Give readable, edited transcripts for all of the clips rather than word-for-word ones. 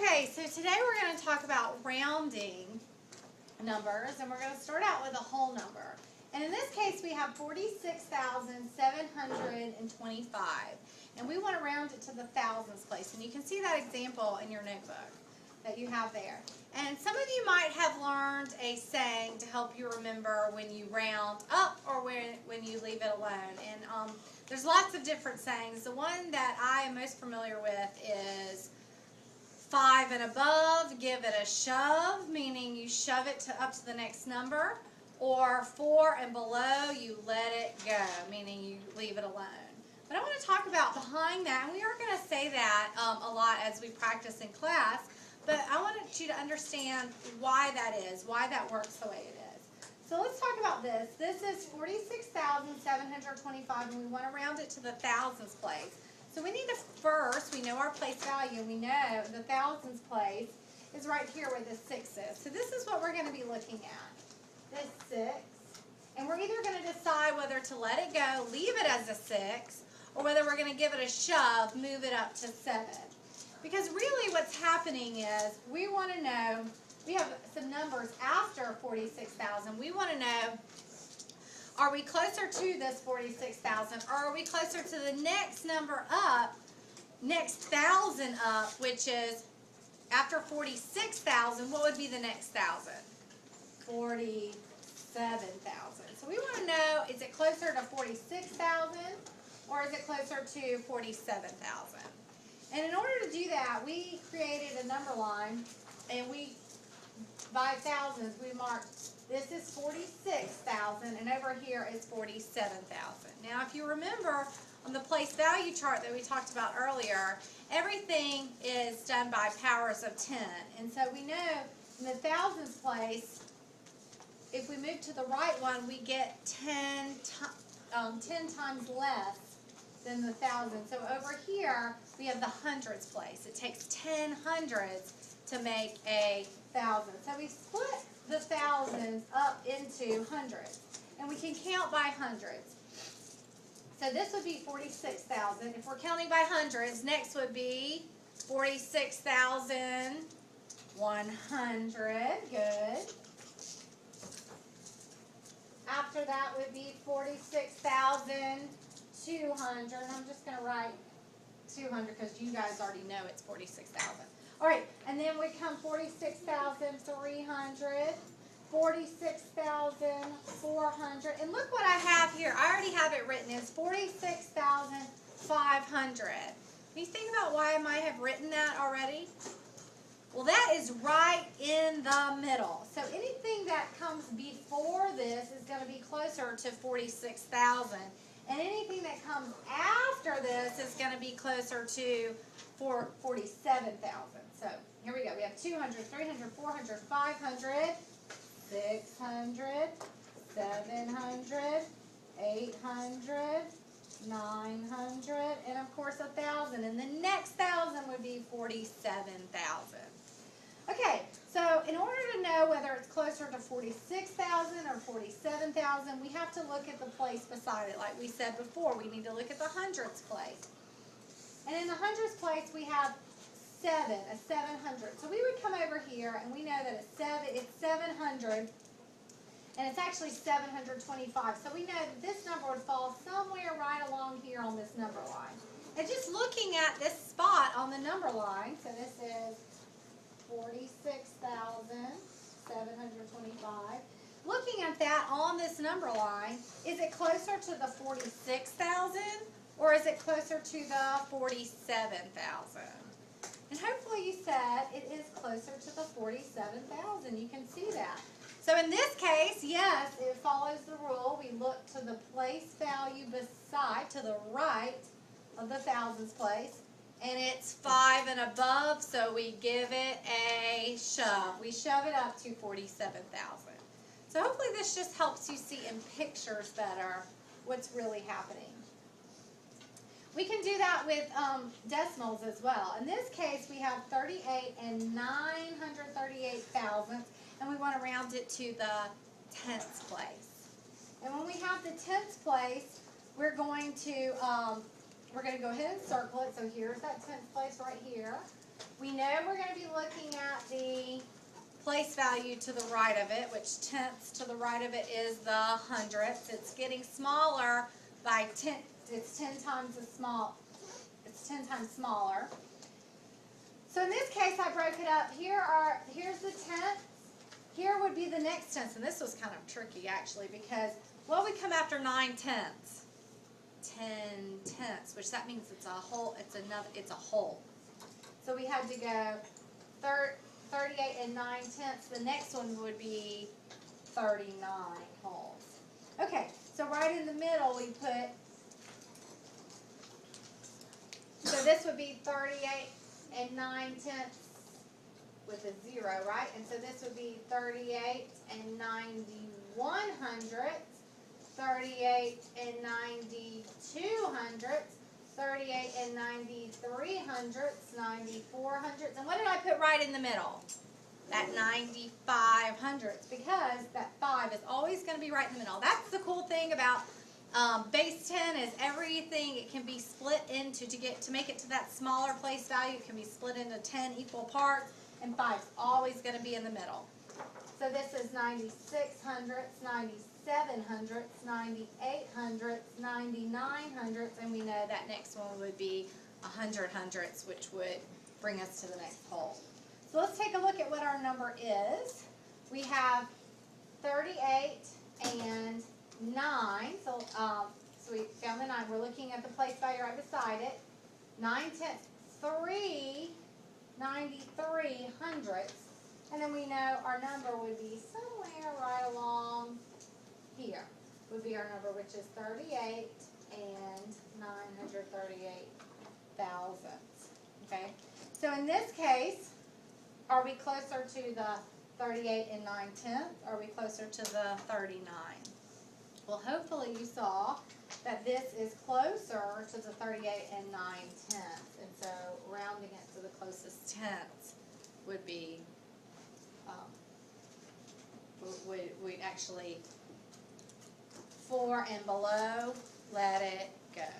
Okay, so today we're going to talk about rounding numbers, and we're going to start out with a whole number. And in this case, we have 46,725, and we want to round it to the thousands place. And you can see that example in your notebook that you have there. And some of you might have learned a saying to help you remember when you round up or when you leave it alone. And there's lots of different sayings. The one that I am most familiar with is 5 and above, give it a shove, meaning you shove it up to the next number, or 4 and below, you let it go, meaning you leave it alone. But I want to talk about behind that, and we are going to say that a lot as we practice in class, but I want you to understand why that is, why that works the way it is. So let's talk about this. This is 46,725, and we want to round it to the thousands place. So we need to first, we know our place value, and we know the thousands place is right here where this 6 is. So this is what we're going to be looking at, this 6. And we're either going to decide whether to let it go, leave it as a 6, or whether we're going to give it a shove, move it up to 7. Because really what's happening is we want to know, we have some numbers after 46,000. We want to know, are we closer to this 46,000, or are we closer to the next number up, next 1,000 up, which is after 46,000, what would be the next 1,000? 47,000. So we want to know, is it closer to 46,000, or is it closer to 47,000? And in order to do that, we created a number line, and by thousands, we marked, this is 46,000, and over here is 47,000. Now, if you remember on the place value chart that we talked about earlier, everything is done by powers of 10. And so we know in the thousands place, if we move to the right one, we get 10 times less than the thousand. So over here, we have the hundreds place. It takes 10 hundreds to make a thousand. So we split the thousands up into hundreds. And we can count by hundreds. So this would be 46,000. If we're counting by hundreds, next would be 46,100. Good. After that would be 46,200. I'm just going to write 200 because you guys already know it's 46,000. All right, and then we come 46,300, 46,400, and look what I have here. I already have it written as 46,500. Can you think about why I might have written that already? Well, that is right in the middle. So anything that comes before this is going to be closer to 46,000. And anything that comes after this is going to be closer to 47,000. So here we go. We have 200, 300, 400, 500, 600, 700, 800, 900, and of course 1,000. And the next 1,000 would be 47,000. Okay, so in order to know whether it's closer to 46,000 or 47,000, we have to look at the place beside it. Like we said before, we need to look at the hundreds place. And in the hundreds place, we have 7, a 700. So we would come over here, and we know that it's 700, and it's actually 725. So we know that this number would fall somewhere right along here on this number line. And just looking at this spot on the number line, so this is 46,725. Looking at that on this number line, is it closer to the 46,000 or is it closer to the 47,000? And hopefully you said it is closer to the 47,000. You can see that. So in this case, yes, it follows the rule. We look to the place value beside, to the right of the thousands place. And it's 5 and above, so we give it a shove. We shove it up to 47,000. So hopefully this just helps you see in pictures better what's really happening. We can do that with decimals as well. In this case, we have 38 and 938 thousandths, and we want to round it to the tenths place. And when we have the tenths place, we're going to go ahead and circle it. So here's that tenth place right here. We know we're going to be looking at the place value to the right of it, which tenths to the right of it is the hundredths. It's getting smaller by 10. It's 10 times as small. It's 10 times smaller. So in this case, I broke it up. Here's the tenths. Here would be the next tenths, and this was kind of tricky actually because what would come after 9/10? 10/10, which that means it's a whole. It's a whole. So we had to go 38 and 9/10. The next one would be 39 wholes. Okay, so right in the middle we put. So this would be 38 and 9/10 with a 0, right? And so this would be 38 and 91 hundredths, 38 and 92 hundredths, 38 and 93 hundredths, 94 hundredths. And what did I put right in the middle? That 95 hundredths, because that 5 is always going to be right in the middle. That's the cool thing about base 10 is everything, it can be split into, to make it to that smaller place value, it can be split into 10 equal parts, and 5 is always going to be in the middle. So this is 96 hundredths, 97 hundredths, 98 hundredths, 99 hundredths, and we know that next one would be 100 hundredths, which would bring us to the next whole. So let's take a look at what our number is. We have 38 and 9, so we found the 9. We're looking at the place value right beside it. 9/10, 93 hundredths, and then we know our number would be somewhere right along here. Would be our number, which is 38 and 938 thousandths. Okay, so in this case, are we closer to the 38 and 9/10? Are we closer to the 39? Well, hopefully you saw that this is closer to the 38 and 9/10, and so rounding it to the closest tenths would be, we'd actually 4 and below, let it go.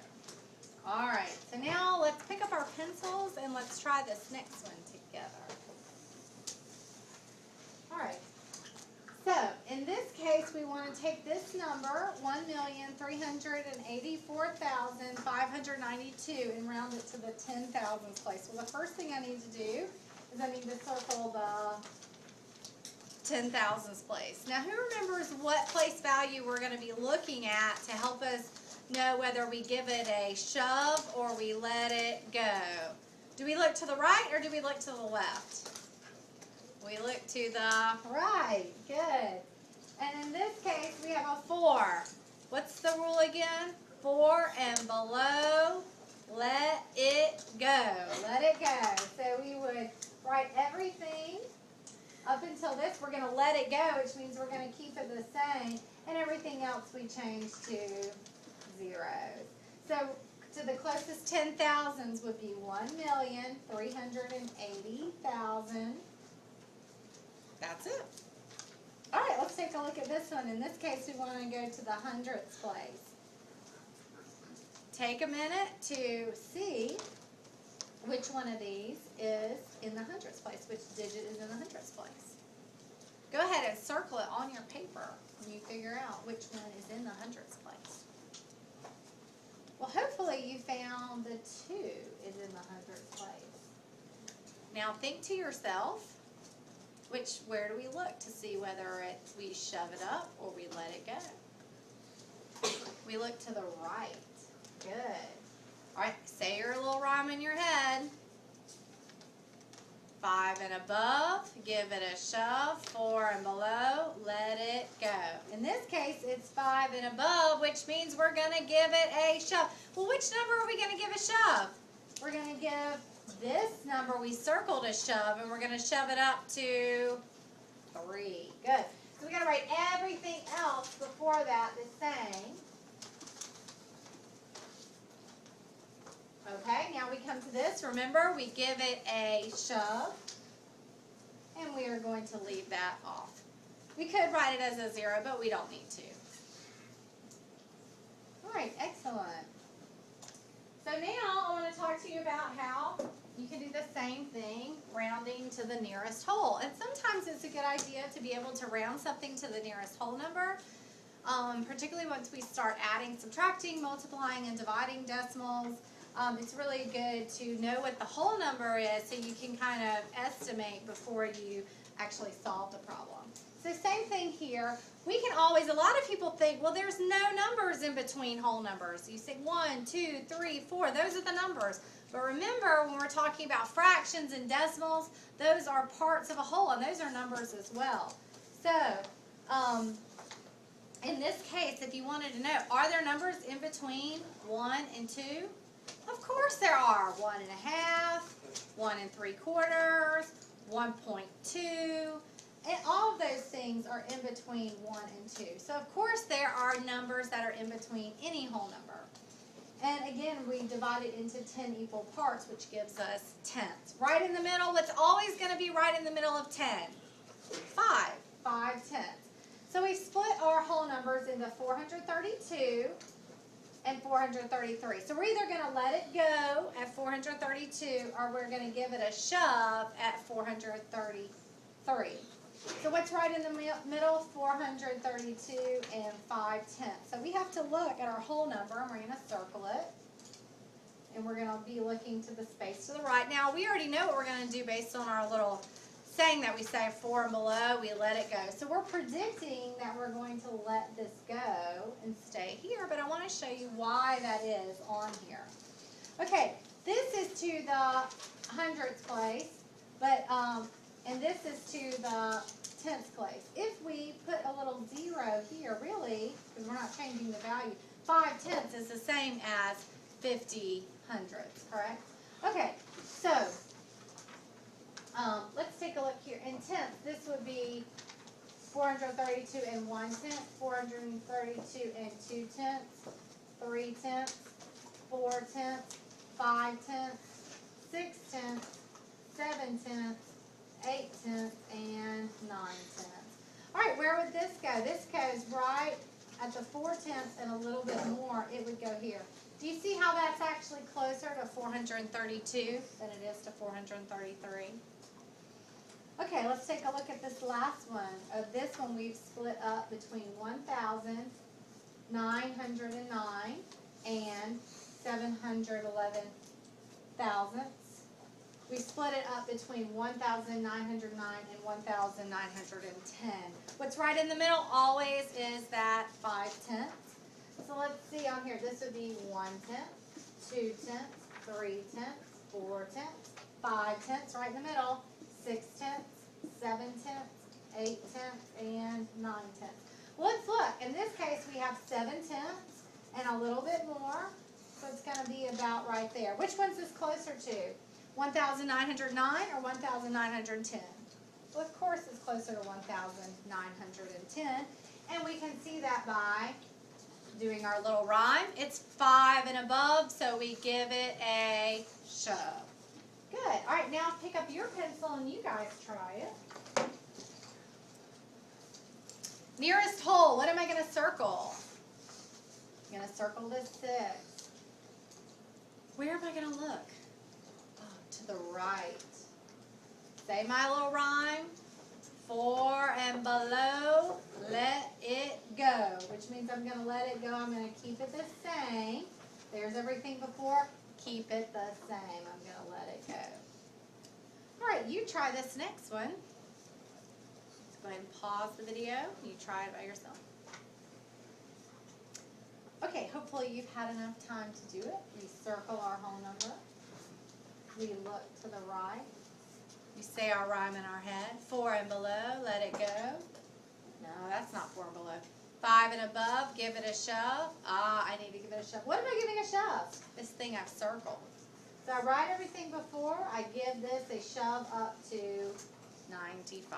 All right, so now let's pick up our pencils and let's try this next one together. All right. So, in this case, we want to take this number, 1,384,592, and round it to the 10,000th place. Well, the first thing I need to do is I need to circle the 10,000th place. Now, who remembers what place value we're going to be looking at to help us know whether we give it a shove or we let it go? Do we look to the right or do we look to the left? We look to the right. Good. And in this case, we have a 4. What's the rule again? 4 and below, let it go. Let it go. So we would write everything up until this. We're going to let it go, which means we're going to keep it the same. And everything else we change to zeros. So to the closest 10,000s would be 1,380,000. That's it. All right, let's take a look at this one. In this case, we want to go to the hundredths place. Take a minute to see which one of these is in the hundredths place, which digit is in the hundredths place. Go ahead and circle it on your paper and you figure out which one is in the hundredths place. Well, hopefully you found the 2 is in the hundredths place. Now think to yourself, where do we look to see whether we shove it up or we let it go? We look to the right. Good. All right, say your little rhyme in your head. 5 and above, give it a shove. 4 and below, let it go. In this case, it's 5 and above, which means we're going to give it a shove. Well, which number are we going to give a shove? We're going to give this number, we circled a shove, and we're going to shove it up to 3. Good. So we got to write everything else before that the same. Okay, now we come to this. Remember, we give it a shove, and we are going to leave that off. We could write it as a 0, but we don't need to. All right, excellent. So now I want to talk to you about how you can do the same thing rounding to the nearest whole. And sometimes it's a good idea to be able to round something to the nearest whole number, particularly once we start adding, subtracting, multiplying, and dividing decimals. It's really good to know what the whole number is so you can kind of estimate before you actually solve the problem. So same thing here. We can always, a lot of people think, well, there's no numbers in between whole numbers. You say 1, 2, 3, 4, those are the numbers. But remember, when we're talking about fractions and decimals, those are parts of a whole, and those are numbers as well. So, in this case, if you wanted to know, are there numbers in between 1 and 2? Of course there are. 1 1/2, 1 3/4, 1.2, and all of those things are in between 1 and 2. So of course there are numbers that are in between any whole number. And again, we divide it into 10 equal parts, which gives us tenths. Right in the middle, what's always going to be right in the middle of 10? 5. 5 tenths. So we split our whole numbers into 432 and 433. So we're either going to let it go at 432 or we're going to give it a shove at 433. So what's right in the middle? 432 and 5 tenths. So we have to look at our whole number, and we're going to circle it. And we're going to be looking to the space to the right. Now, we already know what we're going to do based on our little saying that we say 4 and below, we let it go. So we're predicting that we're going to let this go and stay here, but I want to show you why that is on here. Okay, this is to the hundredths place, but and this is to the tenths place. If we put a little 0 here, really, because we're not changing the value, 5 tenths is the same as 50 hundredths, correct? Okay, so let's take a look here. In tenths, this would be 432 and 1 tenth, 432 and 2 tenths, 3 tenths, 4 tenths, 5 tenths, 6 tenths, 7 tenths, 8 tenths, and 9 tenths. All right, where would this go? This goes right at the 4 tenths and a little bit more. It would go here. Do you see how that's actually closer to 432 than it is to 433? Okay, let's take a look at this last one. Of this one, we've split up between 1,909 and 711 thousandths. We split it up between 1,909 and 1,910. What's right in the middle always is that 5 tenths. So let's see on here. This would be 1 tenth, 2 tenths, 3 tenths, 4 tenths, 5 tenths right in the middle, 6 tenths, 7 tenths, 8 tenths, and 9 tenths. Well, let's look. In this case, we have 7 tenths and a little bit more. So it's going to be about right there. Which one's this closer to? 1,909 or 1,910? Well, of course it's closer to 1,910. And we can see that by doing our little rhyme. It's 5 and above, so we give it a shove. Good. All right, now pick up your pencil and you guys try it. Nearest whole, what am I going to circle? I'm going to circle this 6. Where am I going to look? Oh, to the right. Say my little rhyme. 4 and below, let it go. Which means I'm going to let it go. I'm going to keep it the same. There's everything before. Keep it the same. I'm going to let it go. All right, you try this next one. Let's go ahead and pause the video. You try it by yourself. Okay, hopefully you've had enough time to do it. We circle our whole number. We look to the right. We say our rhyme in our head. 4 and below, let it go. No, that's not 4 and below. 5 and above, give it a shove. Ah, I need to give it a shove. What am I giving a shove? This thing I've circled. So I write everything before. I give this a shove up to 95.